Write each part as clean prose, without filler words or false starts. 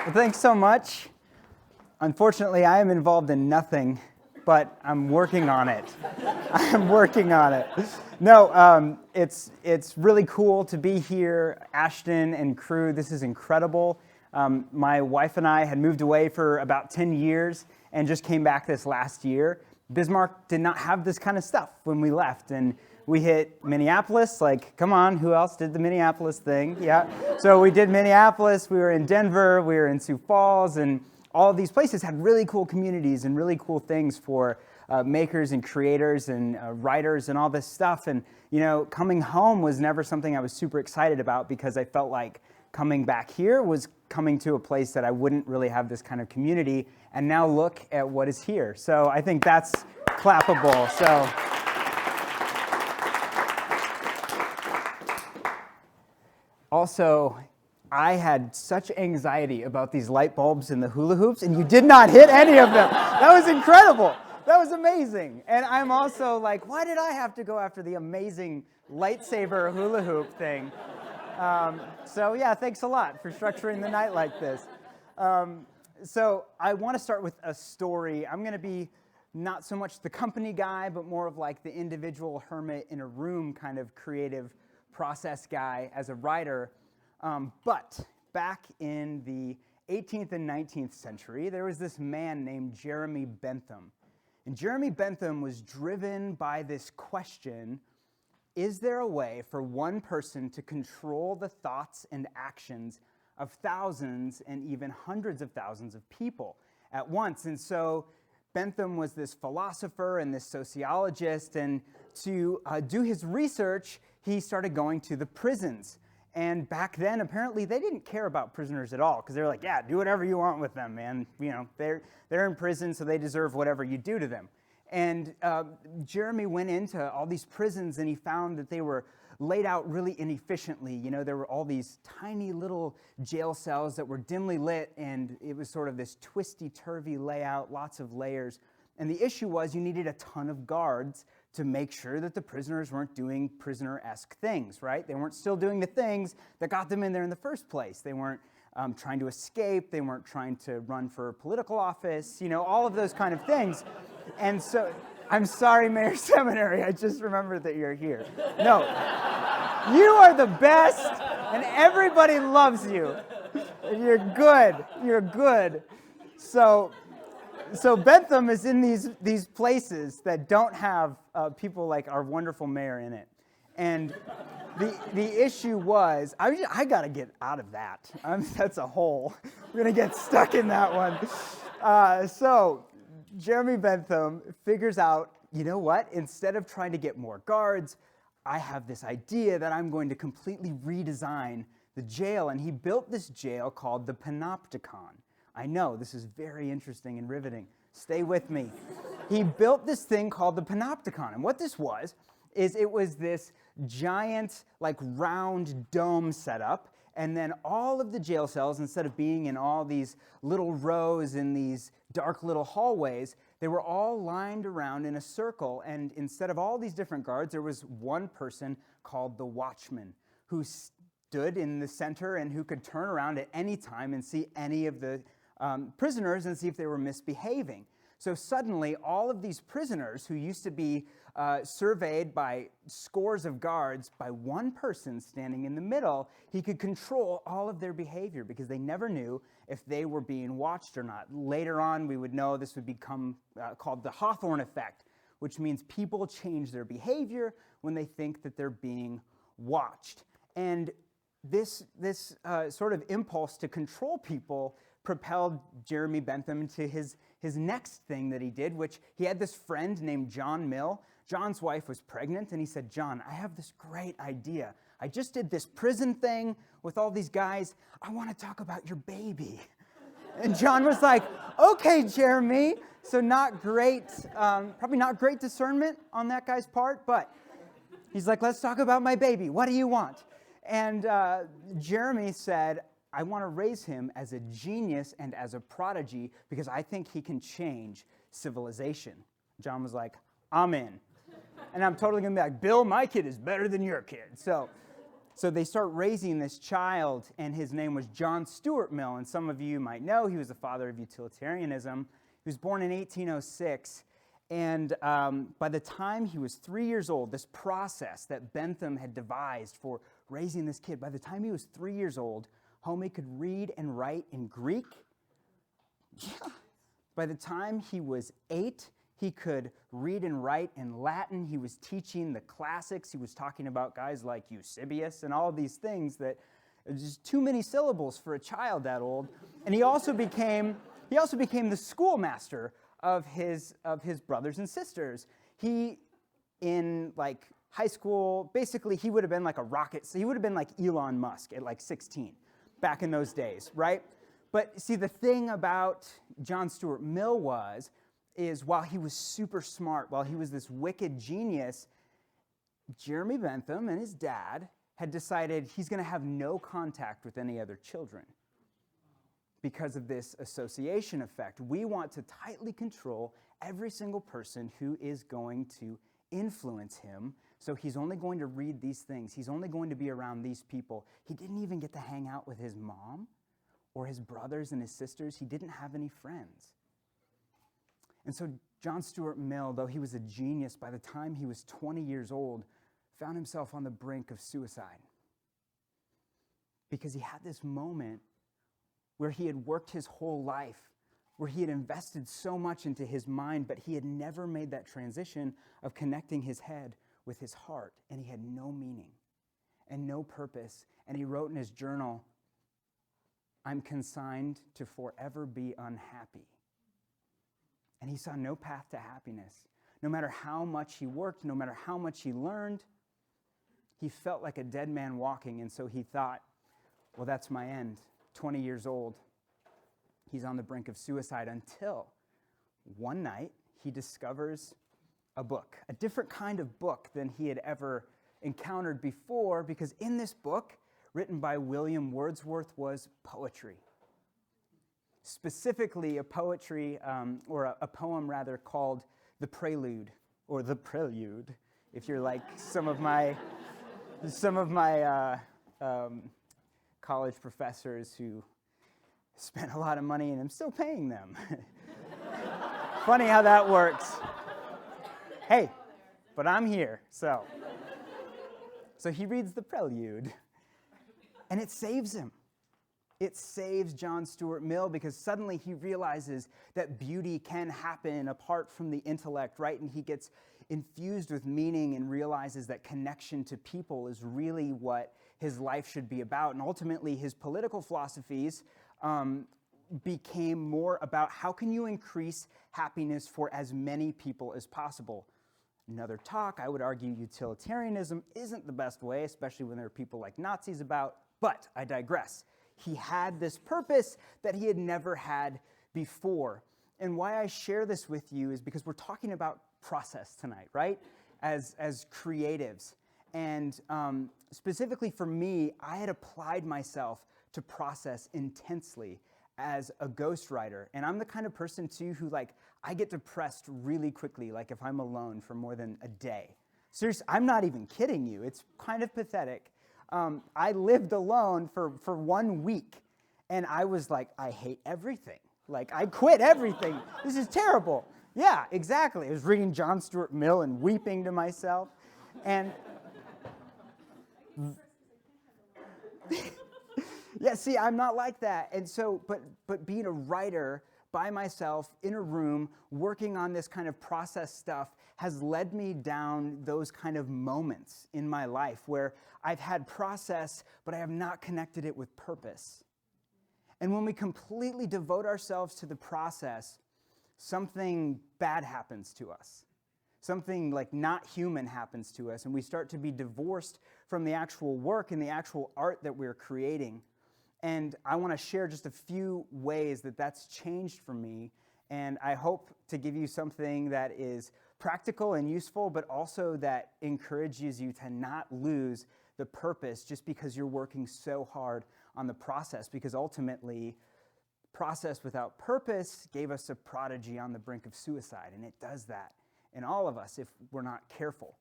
Well, thanks so much. Unfortunately, I am involved in nothing, but I'm working on it. I'm working on it. No, it's really cool to be here. Ashton and crew, this is incredible. My wife and I had moved away for about 10 years and just came back this last year. Bismarck did not have this kind of stuff when we left, and we hit Minneapolis. Like, come on, who else did the Minneapolis thing? Yeah. So we did Minneapolis, we were in Denver, we were in Sioux Falls, and all of these places had really cool communities and really cool things for makers and creators and writers and all this stuff. And, you know, coming home was never something I was super excited about because I felt like coming back here was coming to a place that I wouldn't really have this kind of community. And now look at what is here. So I think that's clappable. So. Also, I had such anxiety about these light bulbs and the hula hoops, and you did not hit any of them. That was incredible. That was amazing. And I'm also like, why did I have to go after the amazing lightsaber hula hoop thing? So yeah, thanks a lot for structuring the night like this. So I want to start with a story. I'm going to be not so much the company guy, but more of like the individual hermit in a room kind of creative process guy as a writer. But back in the 18th and 19th century, there was this man named Jeremy Bentham. And Jeremy Bentham was driven by this question: is there a way for one person to control the thoughts and actions of thousands and even hundreds of thousands of people at once? And so Bentham was this philosopher and this sociologist, and to do his research, he started going to the prisons. And back then, apparently, they didn't care about prisoners at all, because they were like, yeah, do whatever you want with them, man. You know, they're in prison, so they deserve whatever you do to them. And Jeremy went into all these prisons, and he found that they were laid out really inefficiently. You know, there were all these tiny little jail cells that were dimly lit, and it was sort of this twisty-turvy layout, lots of layers. And the issue was you needed a ton of guards to make sure that the prisoners weren't doing prisoner-esque things, right? They weren't still doing the things that got them in there in the first place. They weren't trying to escape. They weren't trying to run for political office, you know, all of those kind of things. And so, I'm sorry, Mayor Seminary, I just remembered that you're here. No, you are the best, and everybody loves you. You're good. You're good. So Bentham is in these places that don't have people like our wonderful mayor in it. And the issue was, I got to get out of that. That's a hole. We're going to get stuck in that one. So Jeremy Bentham figures out, you know what? Instead of trying to get more guards, I have this idea that I'm going to completely redesign the jail. And he built this jail called the Panopticon. I know, this is very interesting and riveting. Stay with me. He built this thing called the Panopticon. And what this was, is it was this giant, like, round dome setup. And then all of the jail cells, instead of being in all these little rows in these dark little hallways, they were all lined around in a circle. And instead of all these different guards, there was one person called the watchman who stood in the center and who could turn around at any time and see any of the prisoners and see if they were misbehaving. So suddenly, all of these prisoners who used to be surveyed by scores of guards, by one person standing in the middle, he could control all of their behavior because they never knew if they were being watched or not. Later on, we would know this would become called the Hawthorne effect, which means people change their behavior when they think that they're being watched. And this sort of impulse to control people propelled Jeremy Bentham to his next thing that he did, which he had this friend named John Mill. John's wife was pregnant, and he said, John, I have this great idea. I just did this prison thing with all these guys. I want to talk about your baby. And John was like, okay, Jeremy. So not great, probably not great discernment on that guy's part, but he's like, let's talk about my baby. What do you want? And Jeremy said, I want to raise him as a genius and as a prodigy because I think he can change civilization. John was like, I'm in. And I'm totally going to be like, Bill, my kid is better than your kid. So So they start raising this child, and his name was John Stuart Mill. And some of you might know he was the father of utilitarianism. He was born in 1806. And by the time he was 3 years old, this process that Bentham had devised for raising this kid, by the time he was 3 years old, homie could read and write in Greek. Yeah. By the time he was 8, he could read and write in Latin. He was teaching the classics. He was talking about guys like Eusebius and all these things that are just too many syllables for a child that old. And he also became the schoolmaster of his brothers and sisters. He, in like high school, basically he would have been like a rocket. So he would have been like Elon Musk at like 16 back in those days, right? But see, the thing about John Stuart Mill is while he was super smart, while he was this wicked genius, Jeremy Bentham and his dad had decided he's going to have no contact with any other children because of this association effect. We want to tightly control every single person who is going to influence him, so he's only going to read these things. He's only going to be around these people. He didn't even get to hang out with his mom or his brothers and his sisters. He didn't have any friends. And so John Stuart Mill, though he was a genius, by the time he was 20 years old, found himself on the brink of suicide. Because he had this moment where he had worked his whole life, where he had invested so much into his mind, but he had never made that transition of connecting his head with his heart, and he had no meaning and no purpose. And he wrote in his journal, "I'm consigned to forever be unhappy." And he saw no path to happiness. No matter how much he worked, no matter how much he learned, he felt like a dead man walking. And so he thought, well, that's my end. 20 years old. He's on the brink of suicide until one night he discovers a book, a different kind of book than he had ever encountered before, because in this book, written by William Wordsworth, was poetry. Specifically a poetry, or a poem rather, called The Prelude, or The Prelude, if you're like some of my college professors who spent a lot of money and I'm still paying them. Funny how that works. Hey, but I'm here, so he reads The Prelude, and it saves him. It saves John Stuart Mill, because suddenly he realizes that beauty can happen apart from the intellect, right? And he gets infused with meaning and realizes that connection to people is really what his life should be about. And ultimately, his political philosophies became more about how can you increase happiness for as many people as possible. Another talk, I would argue utilitarianism isn't the best way, especially when there are people like Nazis about, but I digress. He had this purpose that he had never had before. And why I share this with you is because we're talking about process tonight, right? As creatives. And specifically for me, I had applied myself to process intensely as a ghostwriter. And I'm the kind of person, too, who, I get depressed really quickly, if I'm alone for more than a day. Seriously, I'm not even kidding you. It's kind of pathetic. I lived alone for 1 week, and I was like, I hate everything. I quit everything. This is terrible. Yeah, exactly. I was reading John Stuart Mill and weeping to myself. And yeah, see, I'm not like that. And so, but being a writer by myself in a room working on this kind of process stuff has led me down those kind of moments in my life where I've had process, but I have not connected it with purpose. And when we completely devote ourselves to the process, something bad happens to us. Something not human happens to us, and we start to be divorced from the actual work and the actual art that we're creating. And I want to share just a few ways that that's changed for me, and I hope to give you something that is practical and useful, but also that encourages you to not lose the purpose just because you're working so hard on the process, because ultimately, process without purpose gave us a prodigy on the brink of suicide, and it does that in all of us if we're not careful.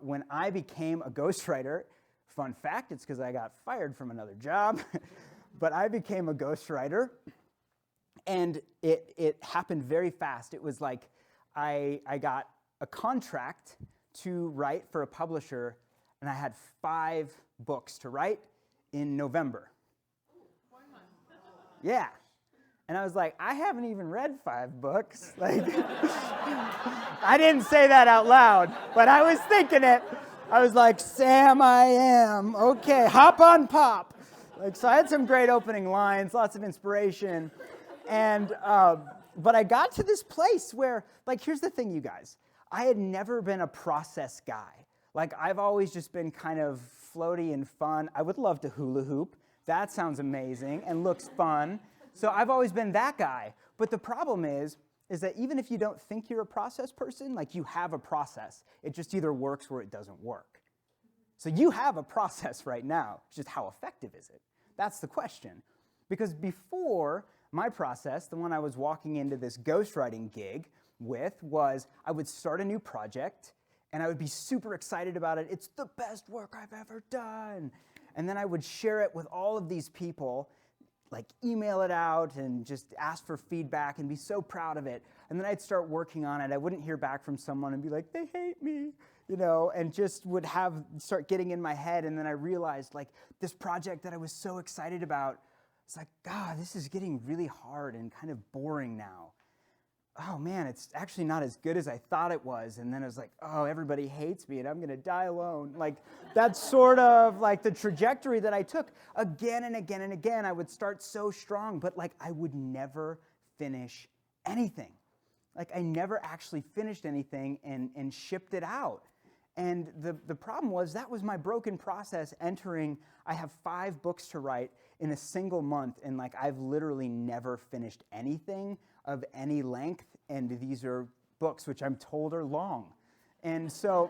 When I became a ghostwriter, Fun fact, it's because I got fired from another job, but I became a ghostwriter, and it happened very fast. It was like I got a contract to write for a publisher, and I had 5 books to write in November. Yeah. And I was like, I haven't even read 5 books. Like, I didn't say that out loud, but I was thinking it. I was like, Sam, I am. Okay, hop on pop. Like, so I had some great opening lines, lots of inspiration. And, but I got to this place where, like, here's the thing, you guys. I had never been a process guy. Like, I've always just been kind of floaty and fun. I would love to hula hoop. That sounds amazing and looks fun. So I've always been that guy. But the problem is that even if you don't think you're a process person, like, you have a process. It just either works or it doesn't work. So you have a process right now. It's just how effective is it? That's the question. Because before my process, the one I was walking into this ghostwriting gig with, was I would start a new project, and I would be super excited about it. It's the best work I've ever done. And then I would share it with all of these people, like email it out and just ask for feedback and be so proud of it. And then I'd start working on it. I wouldn't hear back from someone and be like, they hate me, you know, and just would start getting in my head. And then I realized, like, this project that I was so excited about, it's like, God, this is getting really hard and kind of boring now. Oh man, it's actually not as good as I thought it was. And then I was like, oh, everybody hates me and I'm gonna die alone. Like, that's sort of like the trajectory that I took again and again and again. I would start so strong, but like, I would never finish anything. Like, I never actually finished anything and shipped it out. And the problem was, that was my broken process entering. I have 5 books to write in a single month, and like, I've literally never finished anything of any length, and these are books which I'm told are long. And so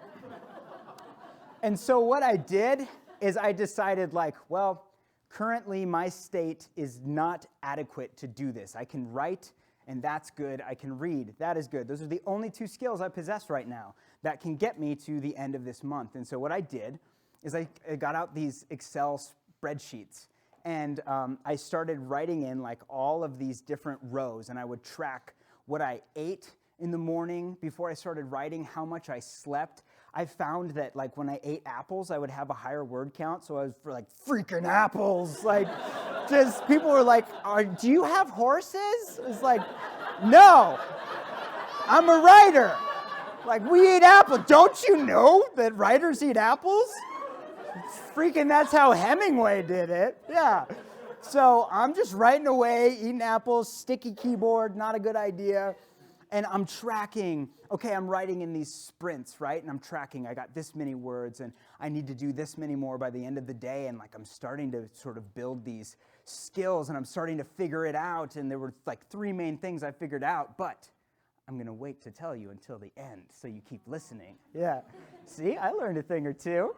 what I did is I decided, like, well, currently my state is not adequate to do this. I can write, and that's good. I can read, that is good. Those are the only 2 skills I possess right now that can get me to the end of this month. And so what I did is I got out these Excel spreadsheets, and I started writing in like all of these different rows, and I would track what I ate in the morning before I started writing, how much I slept. I found that, like, when I ate apples, I would have a higher word count, so I was like, freaking apples. Like, just people were like, do you have horses? It's like, no, I'm a writer. Like, we eat apples. Don't you know that writers eat apples? Freaking, that's how Hemingway did it. Yeah. So I'm just writing away, eating apples, sticky keyboard, not a good idea. And I'm tracking, okay, I'm writing in these sprints, right? And I'm tracking, I got this many words, and I need to do this many more by the end of the day. And like, I'm starting to sort of build these skills, and I'm starting to figure it out. And there were like 3 main things I figured out, but I'm going to wait to tell you until the end, so you keep listening. Yeah. See, I learned a thing or two.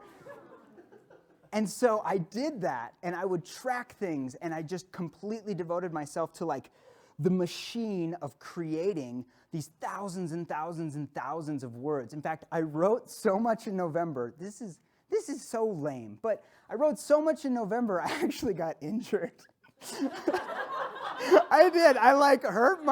And so I did that, and I would track things, and I just completely devoted myself to like the machine of creating these thousands and thousands and thousands of words. In fact, I wrote so much in November. This is so lame, but I wrote so much in November, I actually got injured. I did. I hurt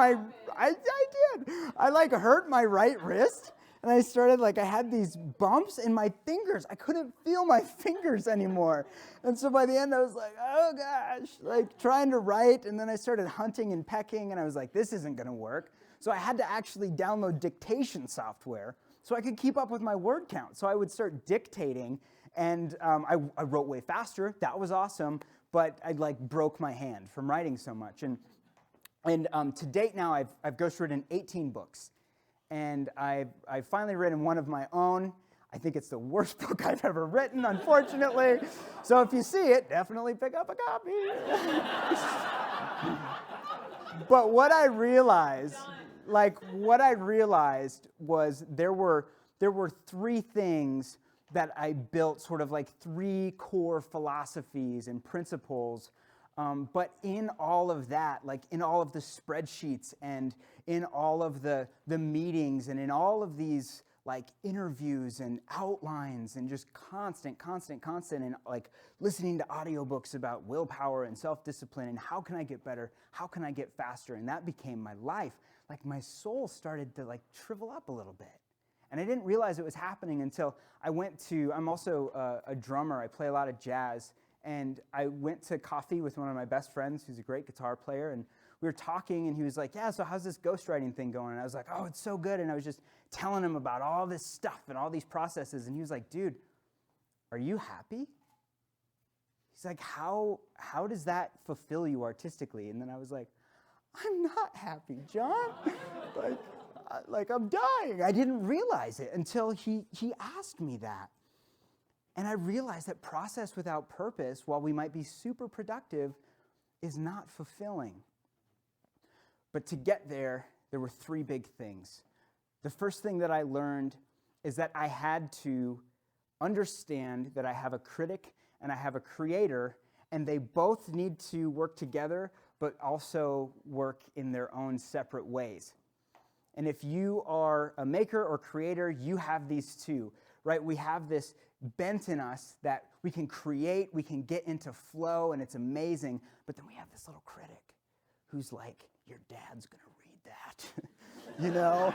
my right wrist. And I started, like, I had these bumps in my fingers. I couldn't feel my fingers anymore. And so by the end, I was like, oh gosh, like trying to write. And then I started hunting and pecking, and I was like, this isn't going to work. So I had to actually download dictation software so I could keep up with my word count. So I would start dictating, and I wrote way faster. That was awesome. But I like broke my hand from writing so much. And to date now, I've ghostwritten 18 books. And I've finally written one of my own. I think it's the worst book I've ever written, unfortunately. So if you see it, definitely pick up a copy. But what I realized was there were 3 things that I built, sort of like 3 core philosophies and principles. But in all of that, like in all of the spreadsheets and in all of the meetings and in all of these like interviews and outlines and just constant, and like listening to audiobooks about willpower and self-discipline and how can I get better? How can I get faster? And that became my life. Like my soul started to like shrivel up a little bit. And I didn't realize it was happening until I'm also a drummer. I play a lot of jazz. And I went to coffee with one of my best friends who's a great guitar player. And we were talking and he was like, yeah, so how's this ghostwriting thing going? And I was like, oh, it's so good. And I was just telling him about all this stuff and all these processes. And he was like, dude, are you happy? He's like, how does that fulfill you artistically? And then I was like, I'm not happy, John. like I'm dying. I didn't realize it until he asked me that. And I realized that process without purpose, while we might be super productive, is not fulfilling. But to get there were three big things. The first thing that I learned is that I had to understand that I have a critic and I have a creator, and they both need to work together, but also work in their own separate ways. And if you are a maker or creator, you have these two, right? We have this bent in us that we can create, we can get into flow, and it's amazing. But then we have this little critic who's like, your dad's gonna read that, you know?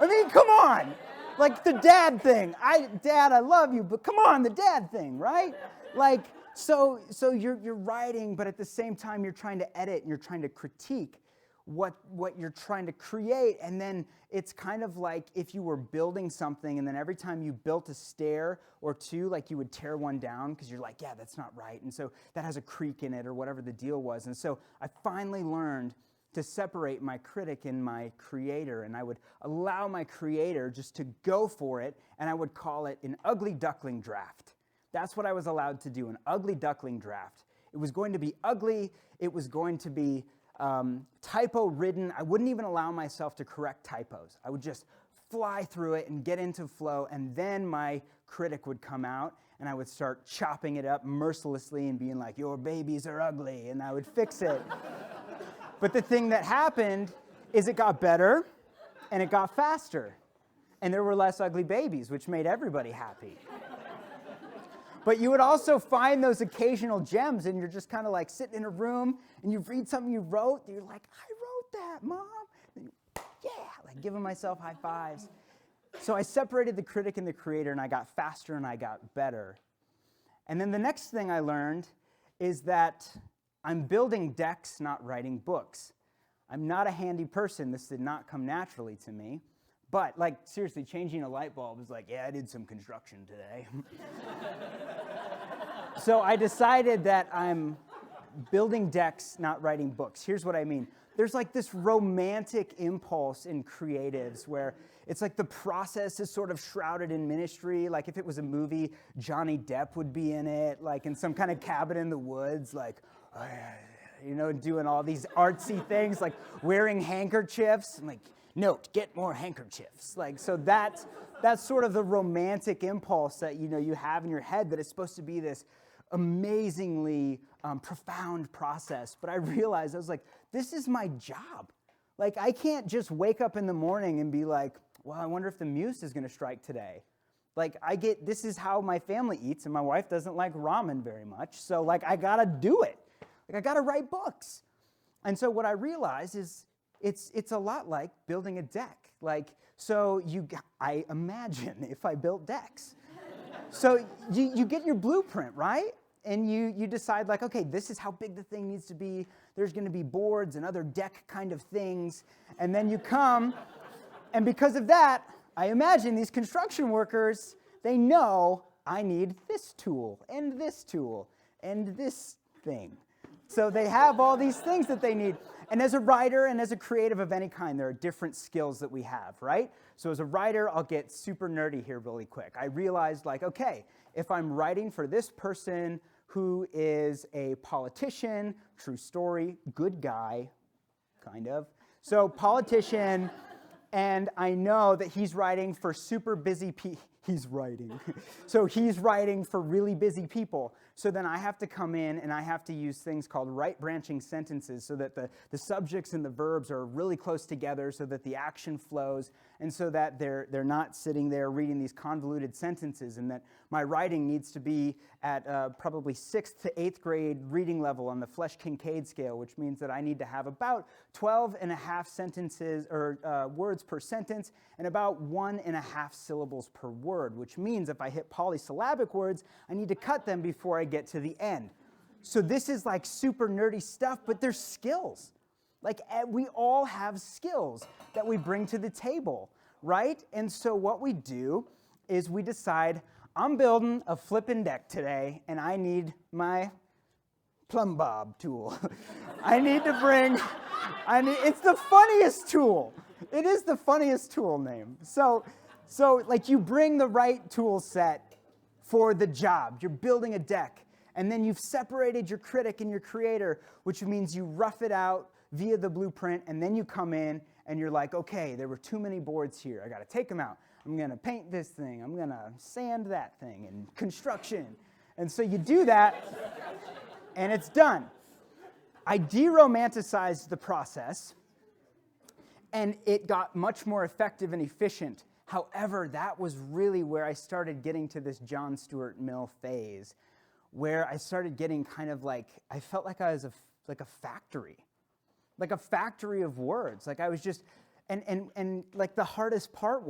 I mean, come on. Like the dad thing. Dad, I love you, but come on, the dad thing, right? Like, so you're writing, but at the same time you're trying to edit and you're trying to critique what you're trying to create. And then it's kind of like if you were building something and then every time you built a stair or two, like you would tear one down because you're like, yeah, that's not right. And so that has a creak in it or whatever the deal was. And so I finally learned to separate my critic and my creator. And I would allow my creator just to go for it, and I would call it an ugly duckling draft. That's what I was allowed to do, an ugly duckling draft. It was going to be ugly. It was going to be typo-ridden. I wouldn't even allow myself to correct typos. I would just fly through it and get into flow, and then my critic would come out, and I would start chopping it up mercilessly and being like, your babies are ugly, and I would fix it. But the thing that happened is it got better, and it got faster, and there were less ugly babies, which made everybody happy. But you would also find those occasional gems, and you're just kind of like sitting in a room, and you read something you wrote, and you're like, I wrote that, Mom. And yeah, like giving myself high fives. So I separated the critic and the creator, and I got faster and I got better. And then the next thing I learned is that I'm building decks, not writing books. I'm not a handy person. This did not come naturally to me. But, like, seriously, changing a light bulb is like, yeah, I did some construction today. So I decided that I'm building decks, not writing books. Here's what I mean. There's like this romantic impulse in creatives where it's like the process is sort of shrouded in ministry. Like if it was a movie, Johnny Depp would be in it, like in some kind of cabin in the woods, like, you know, doing all these artsy things, like wearing handkerchiefs, and like, note, get more handkerchiefs. Like, so that's sort of the romantic impulse that, you know, you have in your head, that it's supposed to be this amazingly profound process. But I realized, I was like, this is my job. Like, I can't just wake up in the morning and be like, well, I wonder if the muse is going to strike today. Like, this is how my family eats, and my wife doesn't like ramen very much. So, like, I got to do it. Like, I got to write books. And so what I realized is, it's a lot like building a deck. Like, so I imagine if I built decks. So you get your blueprint, right? And you decide like, okay, this is how big the thing needs to be. There's going to be boards and other deck kind of things. And then you come, and because of that, I imagine these construction workers, they know I need this tool and this thing. So they have all these things that they need. And as a writer and as a creative of any kind, there are different skills that we have, right? So as a writer, I'll get super nerdy here really quick. I realized, like, okay, if I'm writing for this person who is a politician, true story, good guy, kind of. So politician, and I know that he's writing for super busy people. So he's writing for really busy people. So then I have to come in and I have to use things called right branching sentences so that the subjects and the verbs are really close together so that the action flows and so that they're not sitting there reading these convoluted sentences, and that my writing needs to be at probably 6th to 8th grade reading level on the Flesch-Kincaid scale, which means that I need to have about 12 and a half sentences or words per sentence and about 1.5 syllables per word, which means if I hit polysyllabic words, I need to cut them before I get to the end. So this is like super nerdy stuff, but they're skills. Like we all have skills that we bring to the table, right? And so what we do is we decide, I'm building a flipping deck today, and I need my plumb bob tool. It's the funniest tool. It is the funniest tool name. So like you bring the right tool set for the job. You're building a deck, and then you've separated your critic and your creator, which means you rough it out via the blueprint, and then you come in and you're like, okay, there were too many boards here. I got to take them out. I'm going to paint this thing. I'm going to sand that thing, and construction. And so you do that, and it's done. I de-romanticized the process, and it got much more effective and efficient. However, that was really where I started getting to this John Stuart Mill phase, where I started getting kind of like, I felt like I was like a factory of words. Like I was just, and like the hardest part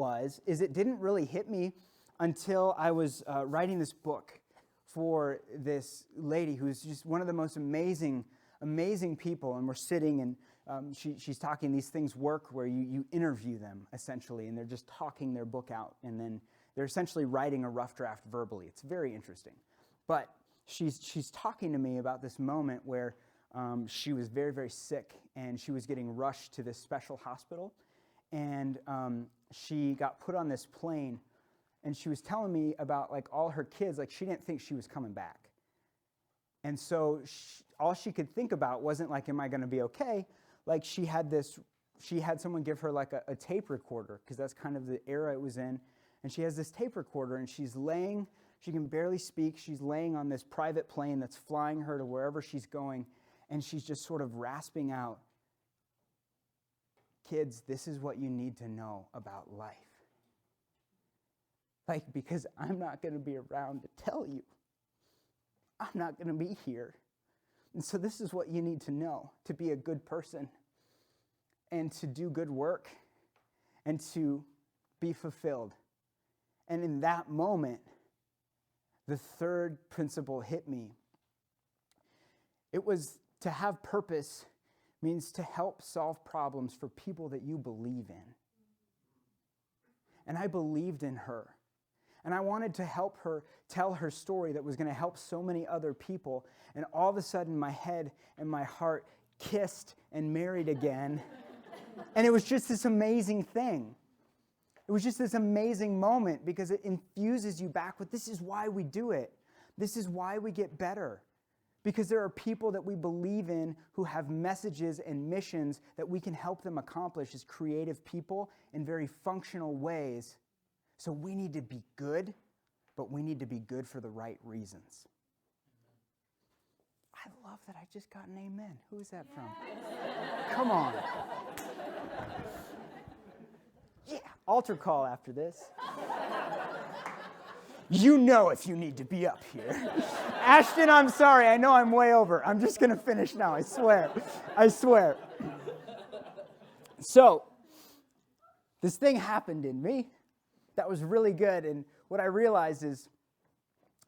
is it didn't really hit me until I was writing this book for this lady who's just one of the most amazing people, and we're sitting and she's talking. These things work where you interview them essentially, and they're just talking their book out, and then they're essentially writing a rough draft verbally. It's very interesting. But she's talking to me about this moment where she was very, very sick, and she was getting rushed to this special hospital, and she got put on this plane, and she was telling me about like all her kids. Like she didn't think she was coming back, and so all she could think about wasn't like, am I going to be okay? Like she had someone give her like a tape recorder, because that's kind of the era it was in, and she has this tape recorder, and she can barely speak. She's laying on this private plane that's flying her to wherever she's going, and she's just sort of rasping out, kids, this is what you need to know about life. Like, because I'm not going to be around to tell you. I'm not going to be here. And so this is what you need to know to be a good person and to do good work and to be fulfilled. And in that moment, the third principle hit me. It was to have purpose means to help solve problems for people that you believe in. And I believed in her. And I wanted to help her tell her story that was going to help so many other people. And all of a sudden, my head and my heart kissed and married again. And it was just this amazing thing. It was just this amazing moment, because it infuses you back with, this is why we do it. This is why we get better. Because there are people that we believe in who have messages and missions that we can help them accomplish as creative people in very functional ways. So we need to be good, but we need to be good for the right reasons. I love that I just got an amen. Who is that from? Come on. Yeah, altar call after this. You know if you need to be up here. Ashton, I'm sorry. I know I'm way over. I'm just going to finish now. I swear. So, this thing happened in me that was really good. And what I realized is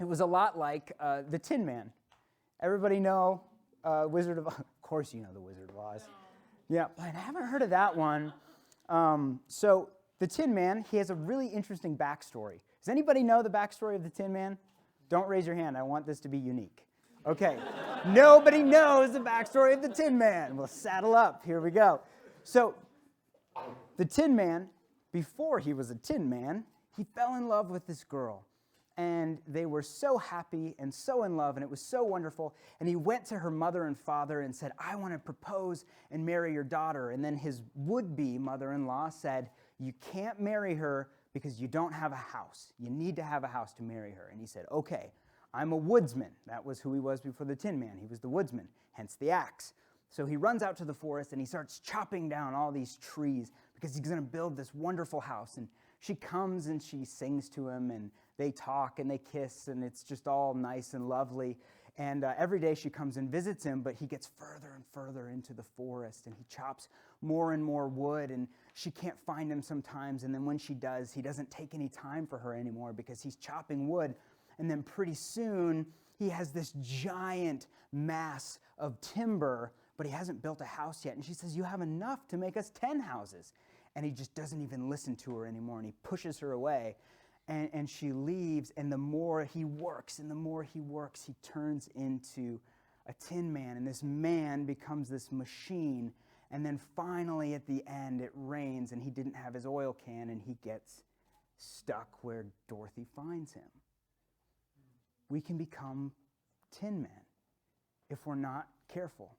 it was a lot like the Tin Man. Everybody know Wizard of Oz? Of course you know the Wizard of Oz. Yeah, but I haven't heard of that one. So, the Tin Man, he has a really interesting backstory. Does anybody know the backstory of the Tin Man? Don't raise your hand. I want this to be unique. Okay. Nobody knows the backstory of the Tin Man. Well, saddle up. Here we go. So, the Tin Man, before he was a Tin Man, he fell in love with this girl. And they were so happy and so in love, and it was so wonderful. And he went to her mother and father and said, I want to propose and marry your daughter. And then his would-be mother-in-law said, you can't marry her because you don't have a house. You need to have a house to marry her. And he said, okay, I'm a woodsman. That was who he was before the Tin Man. He was the woodsman, hence the axe. So he runs out to the forest and he starts chopping down all these trees because he's going to build this wonderful house. And she comes and she sings to him, and they talk and they kiss, and it's just all nice and lovely. And every day she comes and visits him, but he gets further and further into the forest, and he chops more and more wood, and she can't find him sometimes. And then when she does, he doesn't take any time for her anymore because he's chopping wood. And then pretty soon, he has this giant mass of timber, but he hasn't built a house yet. And she says, "You have enough to make us 10 houses. And he just doesn't even listen to her anymore, and he pushes her away. And she leaves, and the more he works and the more he works, he turns into a Tin Man. And this man becomes this machine. And then finally at the end, it rains, and he didn't have his oil can, and he gets stuck where Dorothy finds him. We can become Tin Men if we're not careful,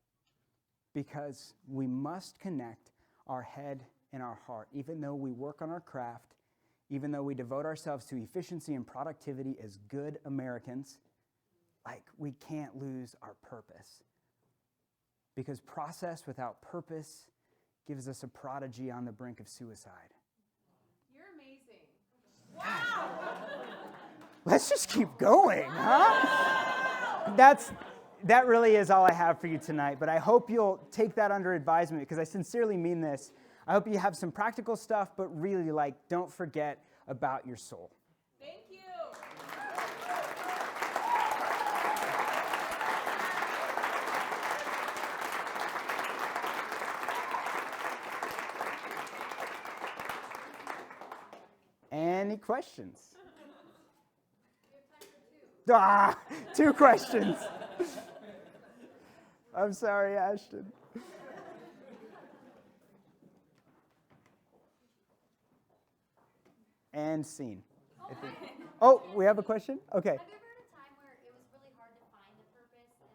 because we must connect our head and our heart. Even though we work on our craft, even though we devote ourselves to efficiency and productivity as good Americans, we can't lose our purpose. Because process without purpose gives us a prodigy on the brink of suicide. You're amazing. Wow! Let's just keep going, huh? That really is all I have for you tonight, but I hope you'll take that under advisement, because I sincerely mean this. I hope you have some practical stuff, but really, don't forget about your soul. Thank you. Any questions? We have time for 2. 2 questions. I'm sorry, Ashton. And scene. Oh, we have a question? Okay. Have you ever had a time where it was really hard to find the purpose, and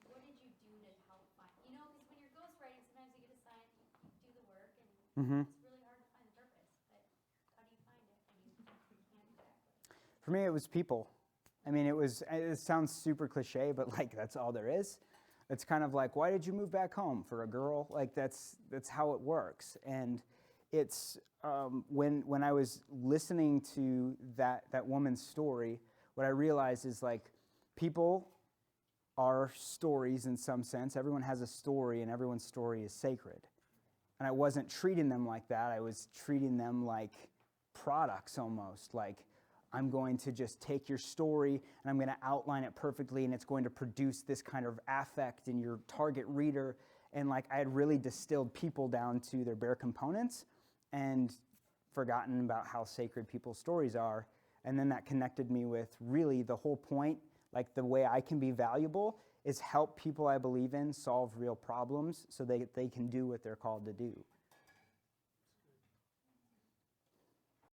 what did you do to help find? Because when you're ghostwriting, sometimes you get assigned, you do the work, and it's really hard to find the purpose. But how do you find it when you can't exactly? For me, it was people. It sounds super cliche, but that's all there is. It's kind of why did you move back home for a girl? That's how it works. And it's when I was listening to that woman's story, what I realized is people are stories in some sense. Everyone has a story, and everyone's story is sacred. And I wasn't treating them like that. I was treating them like products almost. I'm going to just take your story and I'm going to outline it perfectly, and it's going to produce this kind of affect in your target reader. And I had really distilled people down to their bare components and forgotten about how sacred people's stories are. And then that connected me with really the whole point, the way I can be valuable is help people I believe in solve real problems so they can do what they're called to do.